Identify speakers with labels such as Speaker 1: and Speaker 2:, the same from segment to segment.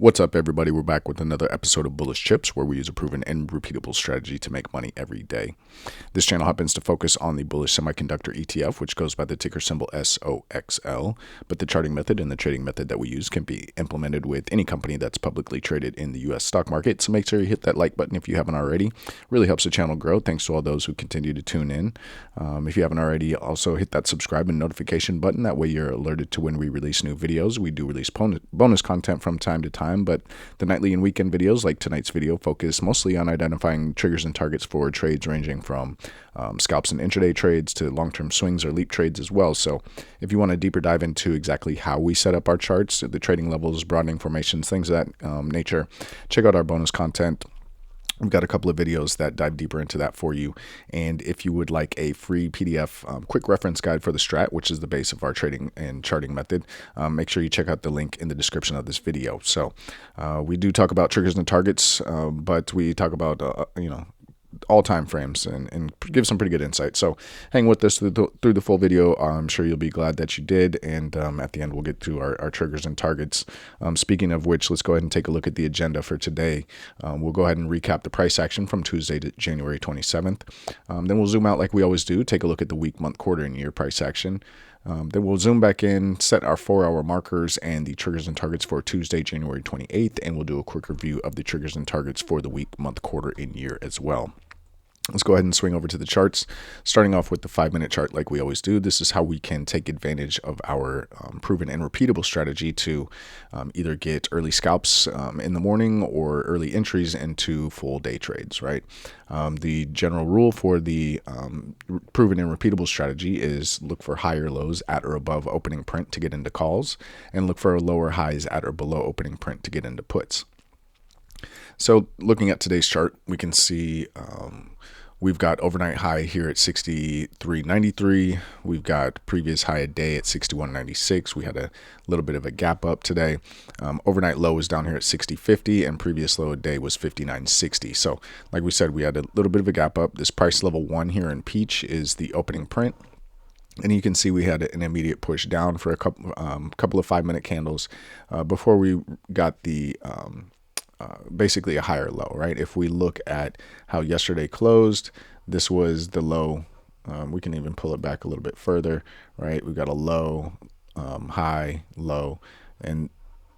Speaker 1: What's up, everybody? We're back with another episode of Bullish Chips, where we use a proven and repeatable strategy to make money every day. This channel happens to focus on the Bullish Semiconductor ETF, which goes by the ticker symbol SOXL, but the charting method and the trading method that we use can be implemented with any company that's publicly traded in the U.S. stock market. So make sure you hit that like button if you haven't already. Really helps the channel grow. Thanks to all those who continue to tune in. If you haven't already, also hit that subscribe and notification button. That way you're alerted to when we release new videos. We do release bonus content from time to time, but the nightly and weekend videos, like tonight's video, focus mostly on identifying triggers and targets for trades ranging from scalps and intraday trades to long-term swings or leap trades as well. So if you want a deeper dive into exactly how we set up our charts, the trading levels, broadening formations, things of that nature, check out our bonus content. We've got a couple of videos that dive deeper into that for you. And if you would like a free PDF quick reference guide for the STRAT, which is the base of our trading and charting method, make sure you check out the link in the description of this video. So we do talk about triggers and targets, but we talk about, all time frames and give some pretty good insight. So hang with us through the full video. I'm sure you'll be glad that you did. And at the end, we'll get to our triggers and targets. Speaking of which, let's go ahead and take a look at the agenda for today. We'll go ahead and recap the price action from Tuesday to January 27th. Then we'll zoom out like we always do, take a look at the week, month, quarter, and year price action. Then we'll zoom back in, set our 4-hour markers and the triggers and targets for Tuesday, January 28th, and we'll do a quick review of the triggers and targets for the week, month, quarter, and year as well. Let's go ahead and swing over to the charts, starting off with the 5-minute chart like we always do. This is how we can take advantage of our proven and repeatable strategy to either get early scalps in the morning or early entries into full day trades, right? The general rule for the proven and repeatable strategy is look for higher lows at or above opening print to get into calls, and look for lower highs at or below opening print to get into puts. So looking at today's chart, we can see we've got overnight high here at 63.93. We've got previous high a day at 61.96. We had a little bit of a gap up today. Overnight low was down here at 60.50, and previous low a day was 59.60. So like we said, we had a little bit of a gap up. This price level 1 here in peach is the opening print. And you can see we had an immediate push down for a couple of 5-minute candles before we got the basically a higher low, right? If we look at how yesterday closed, this was the low. We can even pull it back a little bit further, right? We've got a low, high, low, and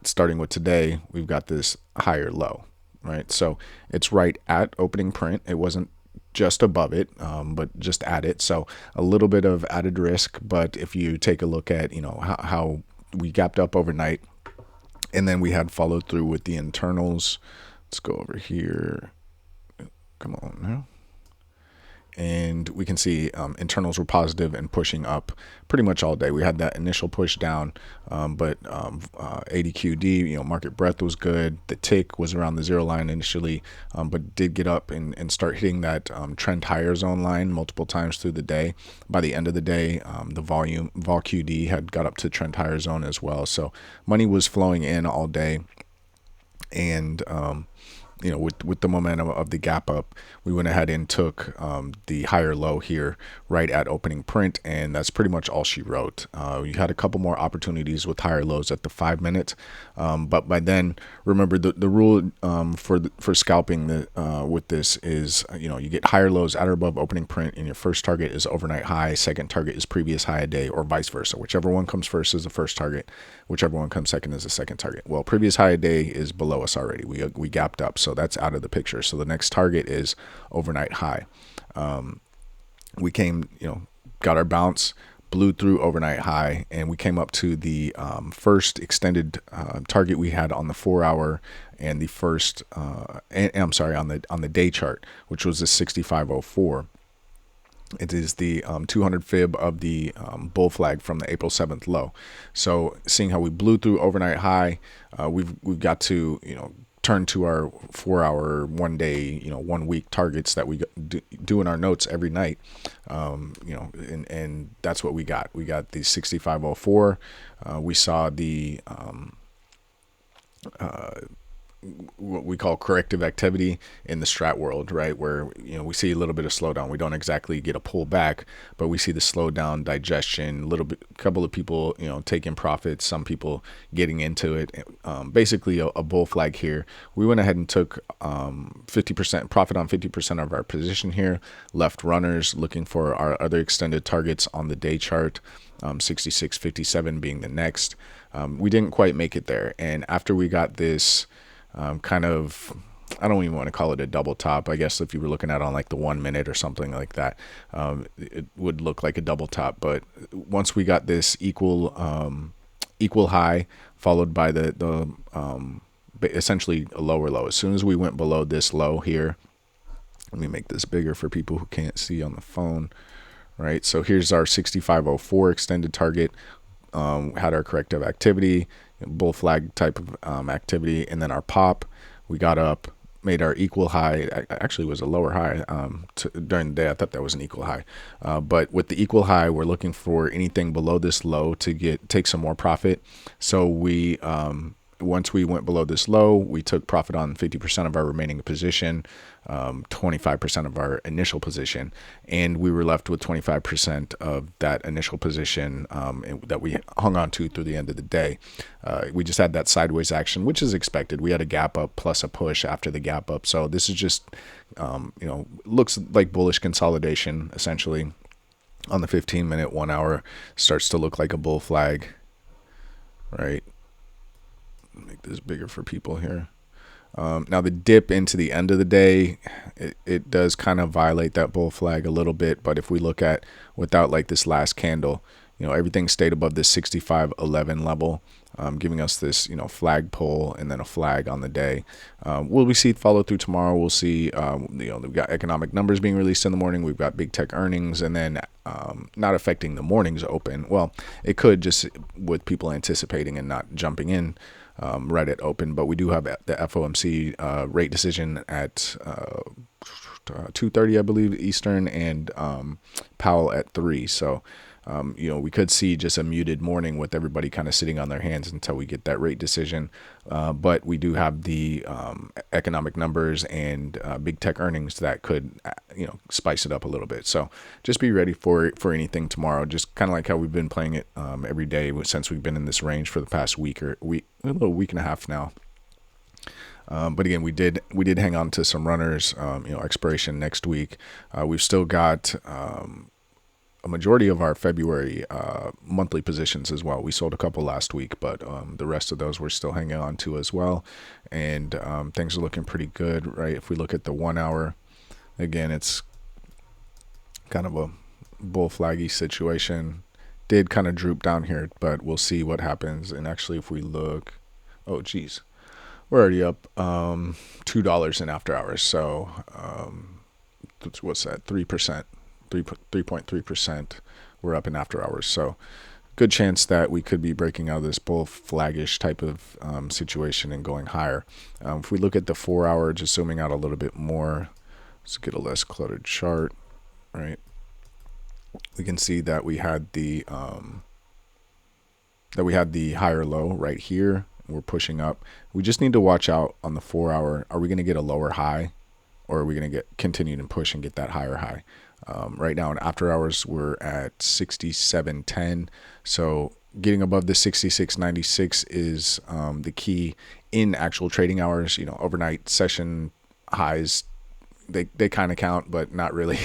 Speaker 1: starting with today, we've got this higher low, right? So it's right at opening print. It wasn't just above it, but just at it. So a little bit of added risk, but if you take a look at, how we gapped up overnight, and then we had followed through with the internals. Let's go over here. Come on now. And we can see internals were positive and pushing up pretty much all day. We had that initial push down, but ADQD, market breadth was good. The tick was around the zero line initially, but did get up and start hitting that trend higher zone line multiple times through the day. By the end of the day, the vol QD had got up to trend higher zone as well. So money was flowing in all day, and with the momentum of the gap up, we went ahead and took the higher low here right at opening print, and that's pretty much all she wrote. You had a couple more opportunities with higher lows at the 5-minute, but by then, remember the rule for scalping with this is you get higher lows at or above opening print, and your first target is overnight high, second target is previous high a day, or vice versa. Whichever one comes first is the first target, whichever one comes second is the second target. Well, previous high a day is below us already. We gapped up, so that's out of the picture. So the next target is overnight high. We came, got our bounce, blew through overnight high, and we came up to the first extended target we had on the 4-hour and the first, on the day chart, which was the 65.04. It is the 200 fib of the bull flag from the April 7th low. So seeing how we blew through overnight high, we've got to turn to our 4-hour, 1-day, 1-week targets that we do in our notes every night. And that's what we got. We got the 65.04. We saw the what we call corrective activity in the strat world, right? Where, we see a little bit of slowdown. We don't exactly get a pullback, but we see the slowdown, digestion, a little bit, a couple of people, taking profits, some people getting into it. Basically a bull flag here. We went ahead and took 50% profit on 50% of our position here, left runners looking for our other extended targets on the day chart, 66.57 being the next. We didn't quite make it there. And after we got this kind of, I don't even want to call it a double top. I guess if you were looking at on like the 1 minute or something like that, it would look like a double top. But once we got this equal high followed by the essentially a lower low, as soon as we went below this low here, let me make this bigger for people who can't see on the phone, right? So here's our 65.04 extended target. Had our corrective activity, bull flag type of activity, and then our pop, we got up, made our equal high. Actually was a lower high during the day. I thought that was an equal high, but with the equal high, we're looking for anything below this low to take some more profit. So we once we went below this low, we took profit on 50% of our remaining position, 25% of our initial position, and we were left with 25% of that initial position that we hung on to through the end of the day. We just had that sideways action, which is expected. We had a gap up plus a push after the gap up. So this is just, looks like bullish consolidation, essentially. On the 15-minute, 1 hour, starts to look like a bull flag, right? Make this bigger for people here. Now the dip into the end of the day, it does kind of violate that bull flag a little bit. But if we look at without like this last candle, everything stayed above this 65.11 level, giving us this, flag pull and then a flag on the day. Will we see follow through tomorrow? We'll see, we've got economic numbers being released in the morning. We've got big tech earnings, and then not affecting the morning's open. Well, it could, just with people anticipating and not jumping in right at open. But we do have the FOMC rate decision at 2:30, I believe, Eastern, and Powell at 3. So we could see just a muted morning with everybody kind of sitting on their hands until we get that rate decision. But we do have the economic numbers and big tech earnings that could, spice it up a little bit. So just be ready for anything tomorrow. Just kind of like how we've been playing it every day since we've been in this range for the past a little week and a half now. But again, we did hang on to some runners, expiration next week. We've still got a majority of our February monthly positions as well. We sold a couple last week, but the rest of those we're still hanging on to as well. And things are looking pretty good, right? If we look at the 1 hour, again, it's kind of a bull flaggy situation. Did kind of droop down here, but we'll see what happens. And actually, if we look, oh geez, we're already up $2 in after hours. So what's that? 3%. 3.3% we're up in after hours. So good chance that we could be breaking out of this bull flaggish type of situation and going higher. If we look at the 4 hour, just zooming out a little bit more, let's get a less cluttered chart, right? We can see that we had the higher low right here. We're pushing up. We just need to watch out on the 4 hour. Are we going to get a lower high, or are we going to continue to push and get that higher high? Right now in after hours, we're at 67.10. So getting above the 66.96 is the key in actual trading hours. Overnight session highs, they kind of count, but not really.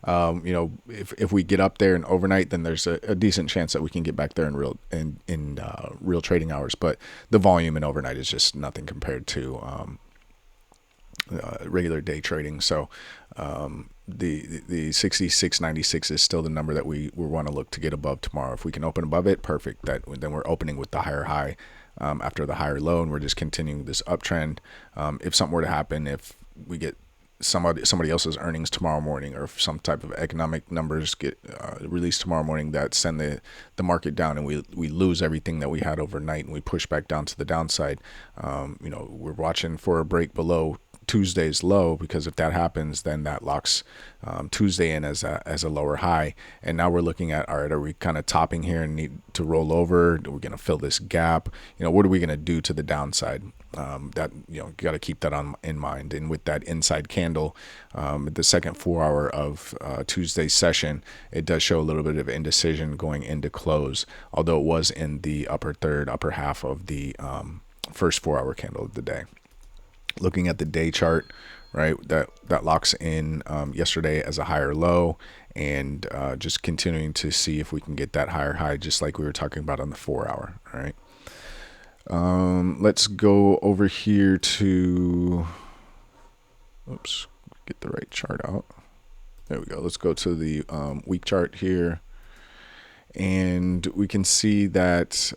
Speaker 1: If we get up there and overnight, then there's a decent chance that we can get back there in real trading hours. But the volume in overnight is just nothing compared to regular day trading. So the 66.96 is still the number that we want to look to get above tomorrow. If we can open above it, perfect. Then we're opening with the higher high after the higher low, and we're just continuing this uptrend. If something were to happen, if we get somebody else's earnings tomorrow morning, or if some type of economic numbers get released tomorrow morning that send the market down, and we lose everything that we had overnight and we push back down to the downside, we're watching for a break below Tuesday's low, because if that happens, then that locks Tuesday in as a lower high. And now we're looking at, all right, are we kind of topping here and need to roll over? Are we going to fill this gap? What are we going to do to the downside? That you got to keep that in mind. And with that inside candle, the second 4 hour of Tuesday's session, it does show a little bit of indecision going into close, although it was in the upper half of the first 4 hour candle of the day. Looking at the day chart, right, that locks in yesterday as a higher low, and just continuing to see if we can get that higher high, just like we were talking about on the 4 hour. All right. Let's go over here to, get the right chart out. There we go. Let's go to the week chart here, and we can see that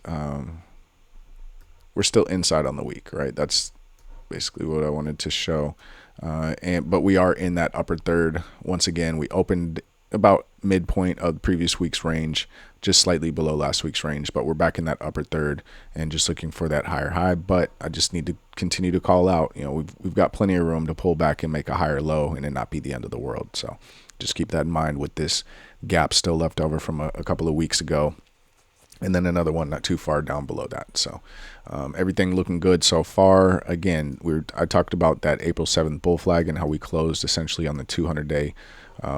Speaker 1: we're still inside on the week, right? That's basically what I wanted to show. But we are in that upper third. Once again, we opened about midpoint of the previous week's range, just slightly below last week's range, but we're back in that upper third and just looking for that higher high. But I just need to continue to call out, we've got plenty of room to pull back and make a higher low and it not be the end of the world. So just keep that in mind with this gap still left over from a couple of weeks ago, and then another one not too far down below that. So everything looking good so far. Again, I talked about that April 7th bull flag and how we closed essentially on the 200-day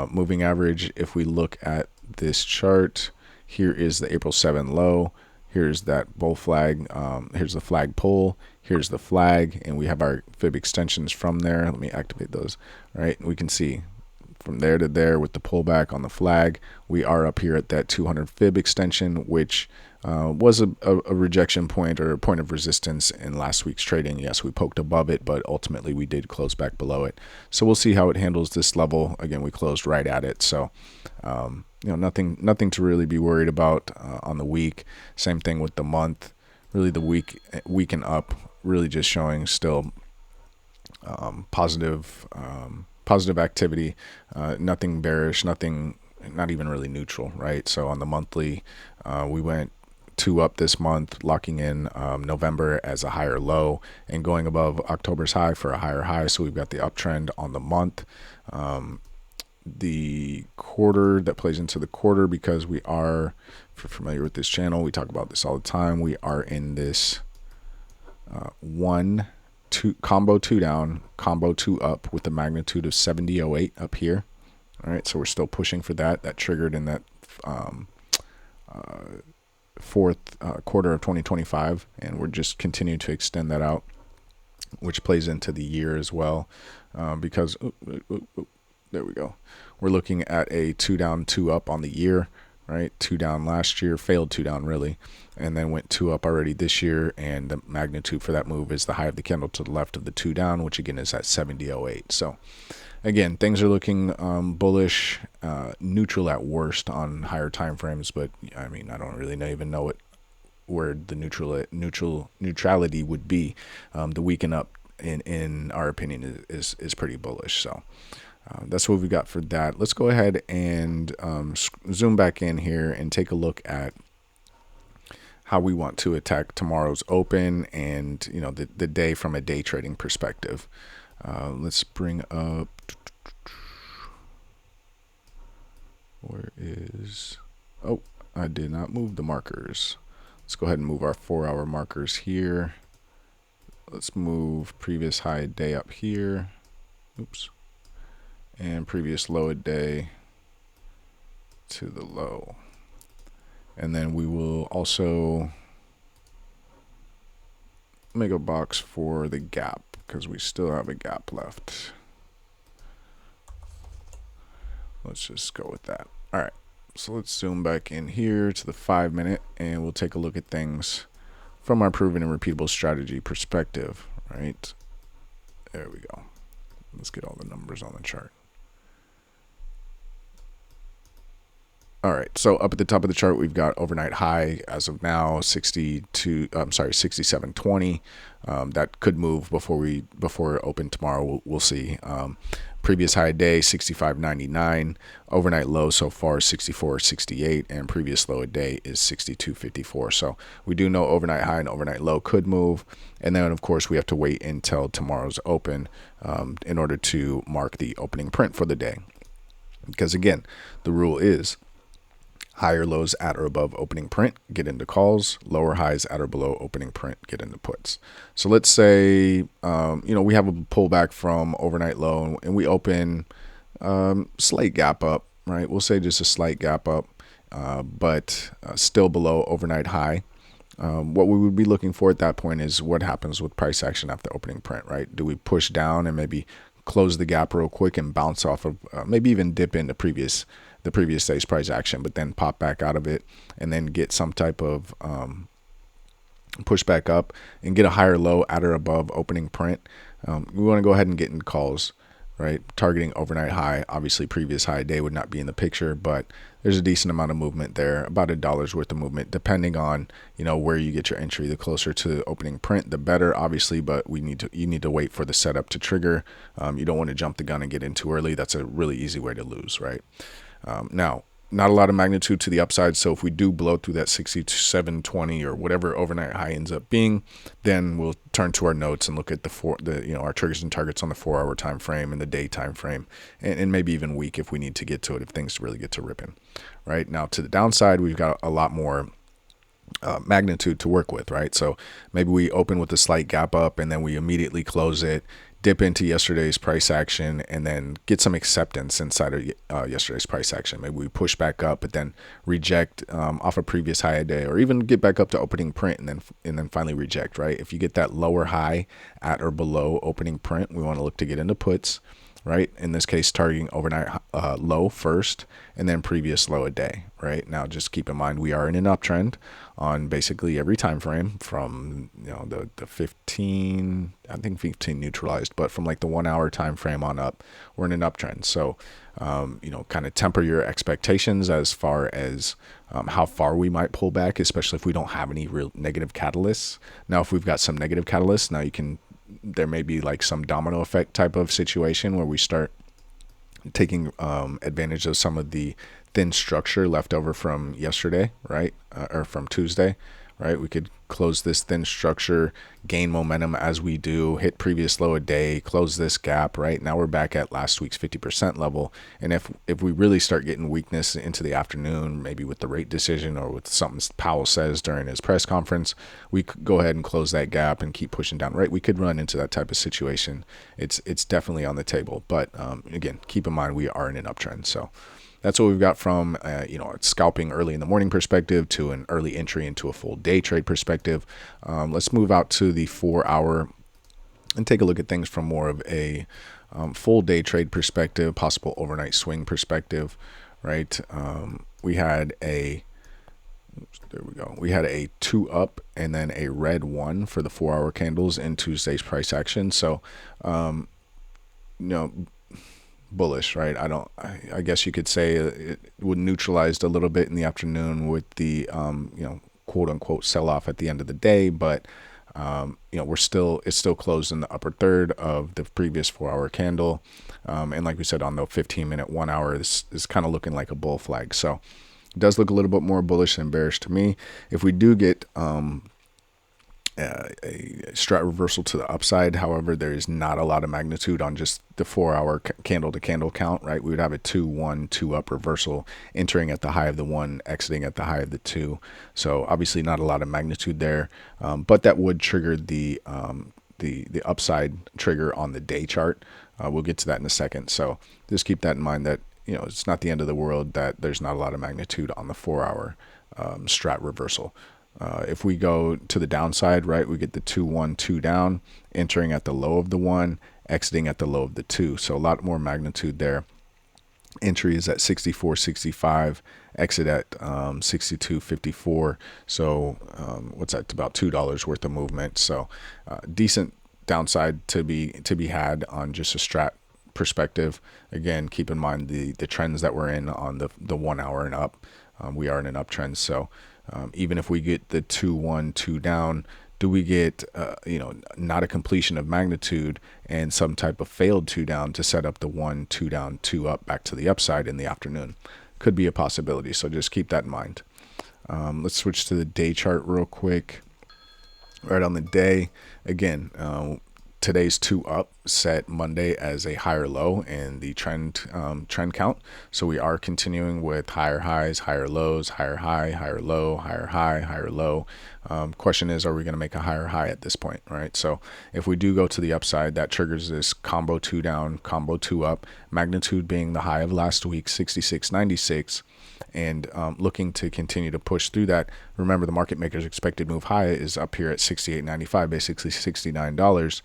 Speaker 1: moving average. If we look at this chart, here is the April 7 low. Here's that bull flag. Here's the flag pull. Here's the flag, and we have our fib extensions from there. Let me activate those. All right, we can see from there to there with the pullback on the flag, we are up here at that 200 fib extension, which was a rejection point or a point of resistance in last week's trading. Yes, we poked above it, but ultimately we did close back below it. So we'll see how it handles this level. Again, we closed right at it. So, nothing to really be worried about on the week. Same thing with the month. Really the week and up, really just showing still positive activity, nothing bearish, not even really neutral, right? So on the monthly, we went 2 up this month, locking in November as a higher low and going above October's high for a higher high. So we've got the uptrend on the month. The quarter, that plays into the quarter, because we are, if you're familiar with this channel, we talk about this all the time. We are in this 1, 2 combo 2 down, combo 2 up with a magnitude of 70.08 up here. All right, so we're still pushing for that triggered in that fourth quarter of 2025, and we're just continuing to extend that out, which plays into the year as well, because there we go. We're looking at a 2 down, 2 up on the year, right? 2 down last year, failed 2 down really, and then went 2 up already this year, and the magnitude for that move is the high of the candle to the left of the 2 down, which again is at 70.08. So again, things are looking bullish, neutral at worst on higher time frames, but I mean, I don't really even know where the neutrality would be. The week and up, in our opinion, is pretty bullish. So that's what we've got for that. Let's go ahead and zoom back in here and take a look at how we want to attack tomorrow's open and the day from a day trading perspective. Let's bring up, where is, I did not move the markers. Let's go ahead and move our 4 hour markers here. Let's move previous high day up here. Oops. And previous low a day to the low. And then we will also make a box for the gap, because we still have a gap left. Let's just go with that. All right, so let's zoom back in here to the 5 minute, and we'll take a look at things from our proven and repeatable strategy perspective, right? There we go. Let's get all the numbers on the chart. All right, so up at the top of the chart, we've got overnight high as of now, 67.20. That could move before open tomorrow. We'll see. Previous high day 65.99. Overnight low so far 64.68, and previous low a day is 62.54. So we do know overnight high and overnight low could move, and then of course we have to wait until tomorrow's open in order to mark the opening print for the day. Because again, the rule is higher lows at or above opening print, get into calls. Lower highs at or below opening print, get into puts. So let's say, we have a pullback from overnight low and we open slight gap up, right? We'll say just a slight gap up, but still below overnight high. What we would be looking for at that point is what happens with price action after opening print, right? Do we push down and maybe close the gap real quick and bounce off of maybe even dip into the previous day's price action, but then pop back out of it and then get some type of push back up and get a higher low at or above opening print? We want to go ahead and get in calls, right? Targeting overnight high. Obviously, previous high day would not be in the picture, but there's a decent amount of movement there, about $1 worth of movement, depending on where you get your entry. The closer to opening print, the better, obviously. But you need to wait for the setup to trigger. You don't want to jump the gun and get in too early. That's a really easy way to lose, right? Now, not a lot of magnitude to the upside. So if we do blow through that 67.20 or whatever overnight high ends up being, then we'll turn to our notes and look at our triggers and targets on the 4-hour time frame and the day time frame, and maybe even week if we need to get to it, if things really get to ripping. Right now, to the downside, we've got a lot more magnitude to work with, right? So maybe we open with a slight gap up and then we immediately close it, dip into yesterday's price action, and then get some acceptance inside of yesterday's price action. Maybe we push back up, but then reject off a previous high a day, or even get back up to opening print and then finally reject, right? If you get that lower high at or below opening print, we want to look to get into puts, right? In this case, targeting overnight low first and then previous low a day, right? Now, just keep in mind, we are in an uptrend on basically every time frame from the 15, I think 15 neutralized, but from like the 1 hour time frame on up, we're in an uptrend. So kind of temper your expectations as far as how far we might pull back, especially if we don't have any real negative catalysts. Now, if we've got some negative catalysts, there may be like some domino effect type of situation where we start taking advantage of some of the thin structure left over from yesterday, right? Or from Tuesday, right? We could close this thin structure, gain momentum as we do, hit previous low a day, close this gap, right? Now we're back at last week's 50% level. And if we really start getting weakness into the afternoon, maybe with the rate decision or with something Powell says during his press conference, we could go ahead and close that gap and keep pushing down, right? We could run into that type of situation. It's definitely on the table. But again, keep in mind, we are in an uptrend. So that's what we've got from scalping early in the morning perspective to an early entry into a full day trade perspective. Let's move out to the 4-hour and take a look at things from more of a full day trade perspective, possible overnight swing perspective, right? We had a 2 up and then a red 1 for the 4-hour candles in Tuesday's price action. So, bullish, right? I guess you could say it would neutralized a little bit in the afternoon with the quote unquote sell off at the end of the day, but it's still closed in the upper third of the previous 4-hour candle, and like we said, on the 15-minute 1 hour, this is kind of looking like a bull flag. So it does look a little bit more bullish than bearish to me. If we do get a STRAT reversal to the upside, however, there is not a lot of magnitude on just the 4-hour candle to candle count, right? We would have a 2-1, 2 up reversal, entering at the high of the 1, exiting at the high of the 2. So obviously not a lot of magnitude there, but that would trigger the upside trigger on the day chart. We'll get to that in a second. So just keep that in mind, that it's not the end of the world that there's not a lot of magnitude on the 4-hour STRAT reversal. If we go to the downside, right, we get the 2-1, 2 down, entering at the low of the 1, exiting at the low of the 2. So a lot more magnitude there. Entry is at 64.65, exit at 62.54. So what's that? About $2 worth of movement. So decent downside to be had on just a STRAT perspective, again, keep in mind the trends that we're in on the 1 hour and up. We are in an uptrend. So even if we get the 2-1, 2 down, do we get, not a completion of magnitude and some type of failed 2 down to set up the 1, 2 down, 2 up back to the upside in the afternoon? Could be a possibility. So just keep that in mind. Let's switch to the day chart real quick. Right on the day, again, today's 2 up set Monday as a higher low in the trend count. So we are continuing with higher highs, higher lows, higher high, higher low, higher high, higher low. Question is, are we going to make a higher high at this point, right? So if we do go to the upside, that triggers this combo 2 down, combo 2 up, magnitude being the high of last week, 66.96. And looking to continue to push through that. Remember, the market maker's expected move high is up here at $68.95, basically $69.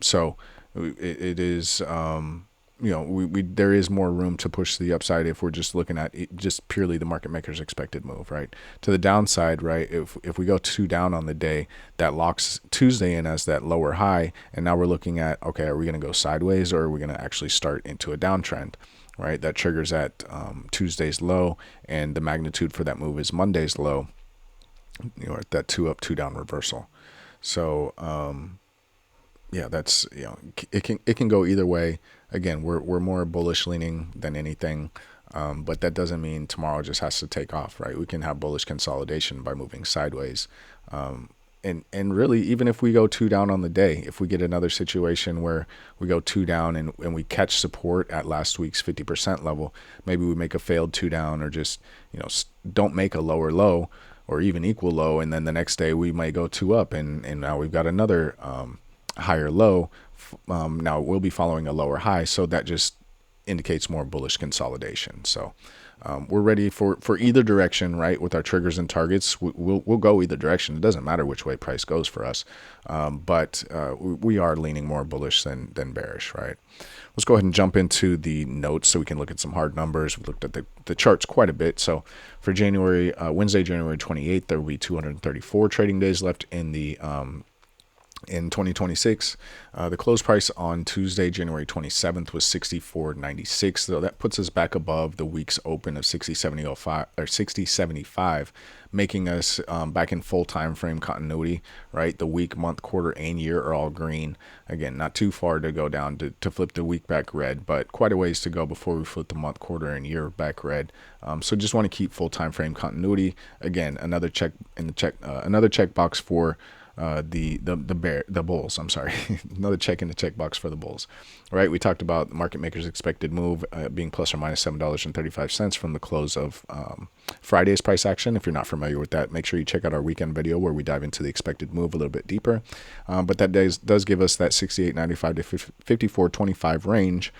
Speaker 1: So it is, there is more room to push the upside if we're just looking at just purely the market maker's expected move, right? To the downside, right? If we go 2 down on the day, that locks Tuesday in as that lower high, and now we're looking at, okay, are we going to go sideways or are we going to actually start into a downtrend? Right, that triggers at Tuesday's low, and the magnitude for that move is Monday's low. At that 2 up, 2 down reversal. So that's it can go either way. Again, we're more bullish leaning than anything, but that doesn't mean tomorrow just has to take off. Right, we can have bullish consolidation by moving sideways. And really, even if we go 2 down on the day, if we get another situation where we go 2 down and we catch support at last week's 50% level, maybe we make a failed 2 down or just, don't make a lower low or even equal low. And then the next day we might go 2 up and now we've got another higher low. Now we'll be following a lower high. So that just indicates more bullish consolidation. So we're ready for either direction, right? With our triggers and targets, we'll go either direction. It doesn't matter which way price goes for us, but we are leaning more bullish than bearish, right? Let's go ahead and jump into the notes so we can look at some hard numbers. We looked at the charts quite a bit. So for Wednesday, January 28th, there will be 234 trading days left in the in 2026. The close price on Tuesday, January 27th was 64.96. So that puts us back above the week's open of 60.75 or 60.75, making us back in full time frame continuity, right? The week, month, quarter, and year are all green. Again, not too far to go down to flip the week back red, but quite a ways to go before we flip the month, quarter, and year back red. So just want to keep full time frame continuity. Again, another check box for the bulls. I'm sorry. Another check in the checkbox for the bulls, right? We talked about the market maker's expected move being plus or minus $7.35 from the close of Friday's price action. If you're not familiar with that, make sure you check out our weekend video where we dive into the expected move a little bit deeper. But that does give us that 68.95 to 54.25 range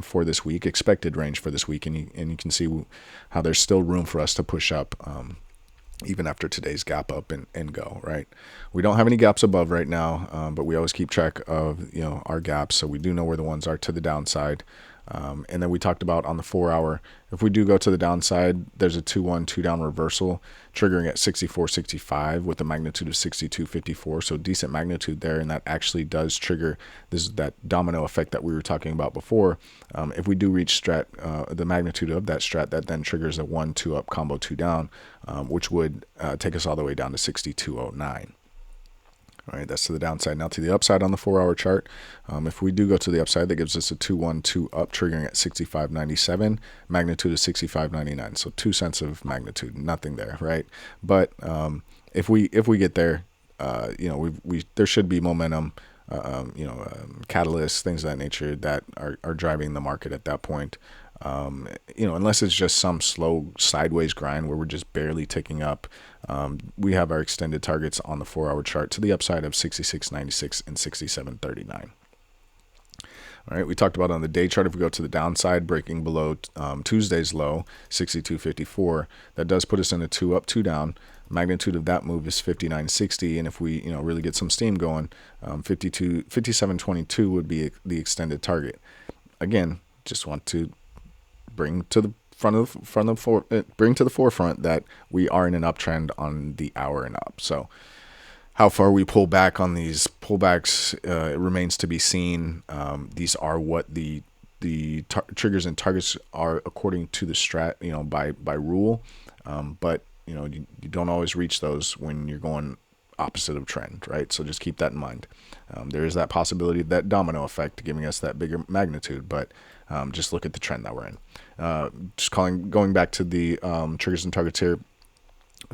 Speaker 1: for this week, expected range for this week. And you can see how there's still room for us to push up even after today's gap up and go, right? We don't have any gaps above right now, but we always keep track of, our gaps. So we do know where the ones are to the downside. And then we talked about on the 4 hour, if we do go to the downside, there's a 2-1, 2 down reversal triggering at 64.65 with a magnitude of 62.54. So decent magnitude there. And that actually does trigger that domino effect that we were talking about before. If we do reach STRAT, the magnitude of that STRAT, that then triggers a 1-2 up combo 2 down, which would take us all the way down to 62.09. All right, that's to the downside. Now to the upside on the 4 hour chart. If we do go to the upside, that gives us a 2-1, 2 up triggering at 65.97, magnitude of 65.99. So 2 cents of magnitude, nothing there, right? But if we get there, there should be momentum, catalysts, things of that nature that are driving the market at that point. Unless it's just some slow sideways grind where we're just barely ticking up. We have our extended targets on the 4 hour chart to the upside of 66.96 and 67.39. All right, we talked about on the day chart, if we go to the downside, breaking below Tuesday's low, 62.54, that does put us in a 2 up, 2 down. Magnitude of that move is 59.60, and if we really get some steam going, 57.22 would be the extended target. Again, just want to bring to the forefront that we are in an uptrend on the hour and up. So How far we pull back on these pullbacks remains to be seen. These are what the triggers and targets are according to the strat, by rule. But you don't always reach those when you're going opposite of trend, right? So just keep that in mind. There is that possibility, that domino effect giving us that bigger magnitude, but just look at the trend that we're in. Going back to the triggers and targets here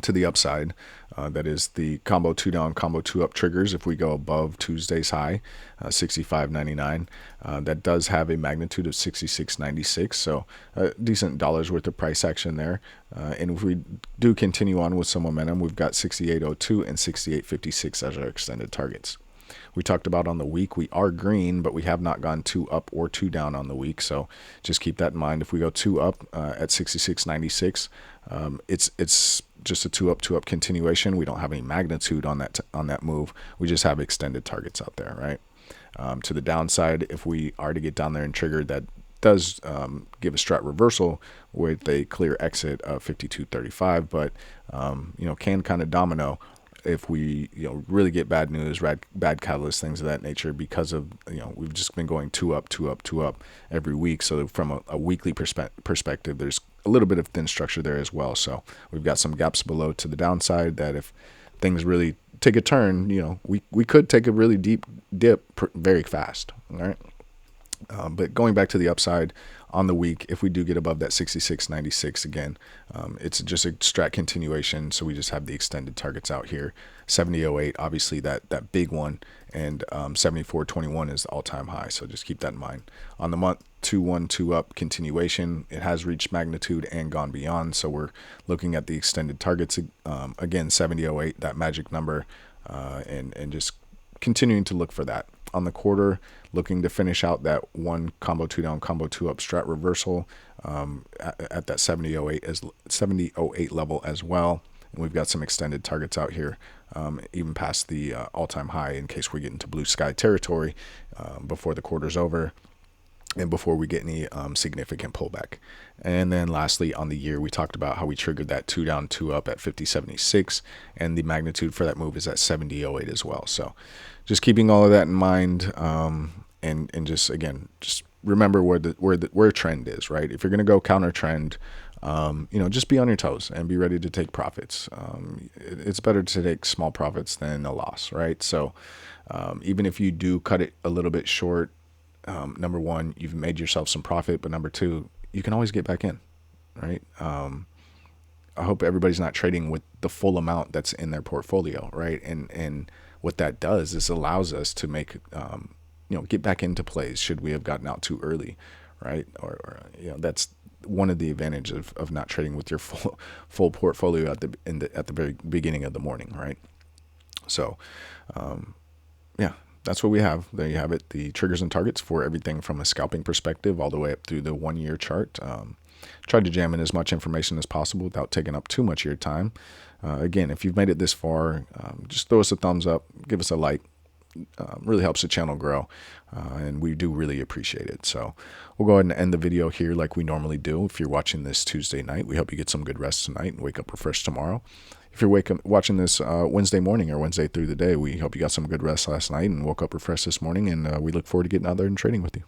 Speaker 1: to the upside, that is the combo 2 down, combo 2 up triggers. If we go above Tuesday's high, 65.99, that does have a magnitude of 66.96, so a decent dollars worth of price action there. And if we do continue on with some momentum, we've got 68.02 and 68.56 as our extended targets. We talked about on the week, we are green, but we have not gone 2 up or 2 down on the week. So just keep that in mind. If we go 2 up at 66.96, it's just a 2 up continuation. We don't have any magnitude on that move. We just have extended targets out there, right? To the downside, if we are to get down there and trigger, that does give a strat reversal with a clear exit of 52.35, but can kind of domino if we really get bad news, bad catalyst, things of that nature, because of we've just been going 2 up every week. So from a weekly perspective, there's a little bit of thin structure there as well. So we've got some gaps below to the downside that if things really take a turn, we could take a really deep dip very fast. All right. But going back to the upside on the week, if we do get above that 66.96 again, it's just a strat continuation. So we just have the extended targets out here. 70.08, obviously that big one, and 74.21 is the all-time high. So just keep that in mind. On the month, 2 up continuation. It has reached magnitude and gone beyond. So we're looking at the extended targets again, 70.08, that magic number, and just continuing to look for that. On the quarter, looking to finish out that one combo 2 down, combo 2 up strat reversal at that 70.08 level as well. And we've got some extended targets out here, even past the all-time high, in case we get into blue sky territory before the quarter's over and before we get any significant pullback. And then lastly, on the year, we talked about how we triggered that 2 down, 2 up at 50.76, and the magnitude for that move is at 70.08 as well. So just keeping all of that in mind, and just remember where trend is, right? If you're going to go counter trend, just be on your toes and be ready to take profits. It's better to take small profits than a loss, right? So even if you do cut it a little bit short, number one, you've made yourself some profit, but number two, you can always get back in, right? I hope everybody's not trading with the full amount that's in their portfolio, right? And what that does is allows us to make, get back into plays should we have gotten out too early, right? Or that's one of the advantages of not trading with your full portfolio at the very beginning of the morning, right? So, that's what we have. There you have it, the triggers and targets for everything from a scalping perspective all the way up through the 1-year chart. Tried to jam in as much information as possible without taking up too much of your time. Again, if you've made it this far, just throw us a thumbs up, give us a like. Really helps the channel grow, and we do really appreciate it. So we'll go ahead and end the video here like we normally do. If you're watching this Tuesday night, we hope you get some good rest tonight and wake up refreshed tomorrow. If you're watching this Wednesday morning or Wednesday through the day, we hope you got some good rest last night and woke up refreshed this morning, and we look forward to getting out there and trading with you.